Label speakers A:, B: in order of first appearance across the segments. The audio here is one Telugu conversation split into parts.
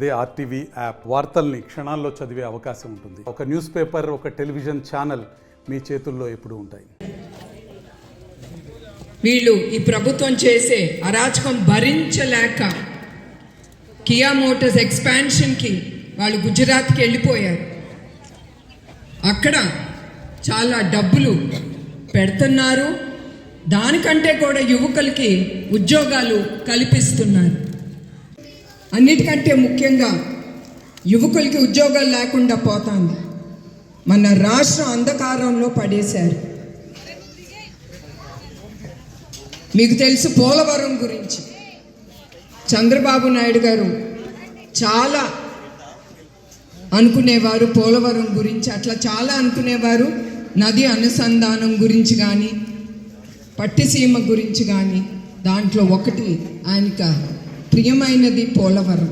A: అదే ఆర్టీవీ యాప్ వార్తల్ని క్షణాల్లో చదివే అవకాశం ఉంటుంది. ఒక న్యూస్ పేపర్, ఒక టెలివిజన్ ఛానల్ మీ చేతుల్లో ఎప్పుడూ ఉంటాయి.
B: వీళ్ళు ఈ ప్రభుత్వం చేసే అరాచకం భరించలేక కియా మోటార్స్ ఎక్స్పాన్షన్కి వాళ్ళు గుజరాత్కి వెళ్ళిపోయారు. అక్కడ చాలా డబ్బులు పెడుతున్నారు. దానికంటే కూడా యువకులకి ఉద్యోగాలు కల్పిస్తున్నారు. అన్నిటికంటే ముఖ్యంగా యువకులకి ఉద్యోగాలు లేకుండా పోతుంది. మన రాష్ట్రం అంధకారంలో పడేశారు. మీకు తెలుసు పోలవరం గురించి చంద్రబాబు నాయుడు గారు చాలా అనుకునేవారు. పోలవరం గురించి అట్లా చాలా అనుకునేవారు. నది అనుసంధానం గురించి కానీ, పట్టిసీమ గురించి కానీ. దాంట్లో ఒకటి ఆయనకు ప్రియమైనది పోలవరం.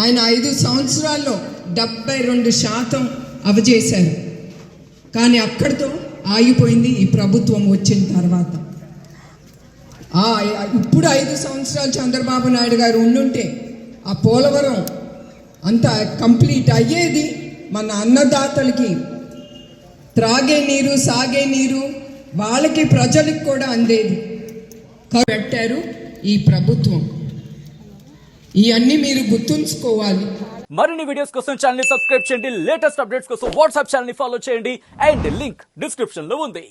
B: ఆయన 5 సంవత్సరాల్లో 72% అవజేశారు. కానీ అక్కడితో ఆగిపోయింది ఈ ప్రభుత్వం వచ్చిన తర్వాత. ఇప్పుడు 5 సంవత్సరాలు చంద్రబాబు నాయుడు గారు ఉండుంటే ఆ పోలవరం అంతా కంప్లీట్ అయ్యేది. మన అన్నదాతలకి త్రాగే నీరు, సాగే నీరు వాళ్ళకి, ప్రజలకు కూడా అందేది. పెట్టారు ఈ ప్రభుత్వం. ఇవన్నీ మీరు గుర్తుంచుకోవాలి.
C: మరిన్ని వీడియోస్ కోసం ఛానల్ ని సబ్స్క్రైబ్ చేయండి. లేటెస్ట్ అప్డేట్స్ కోసం వాట్సాప్ ఛానల్ ని ఫాలో చేయండి. అండ్ లింక్ డిస్క్రిప్షన్ లో ఉంది.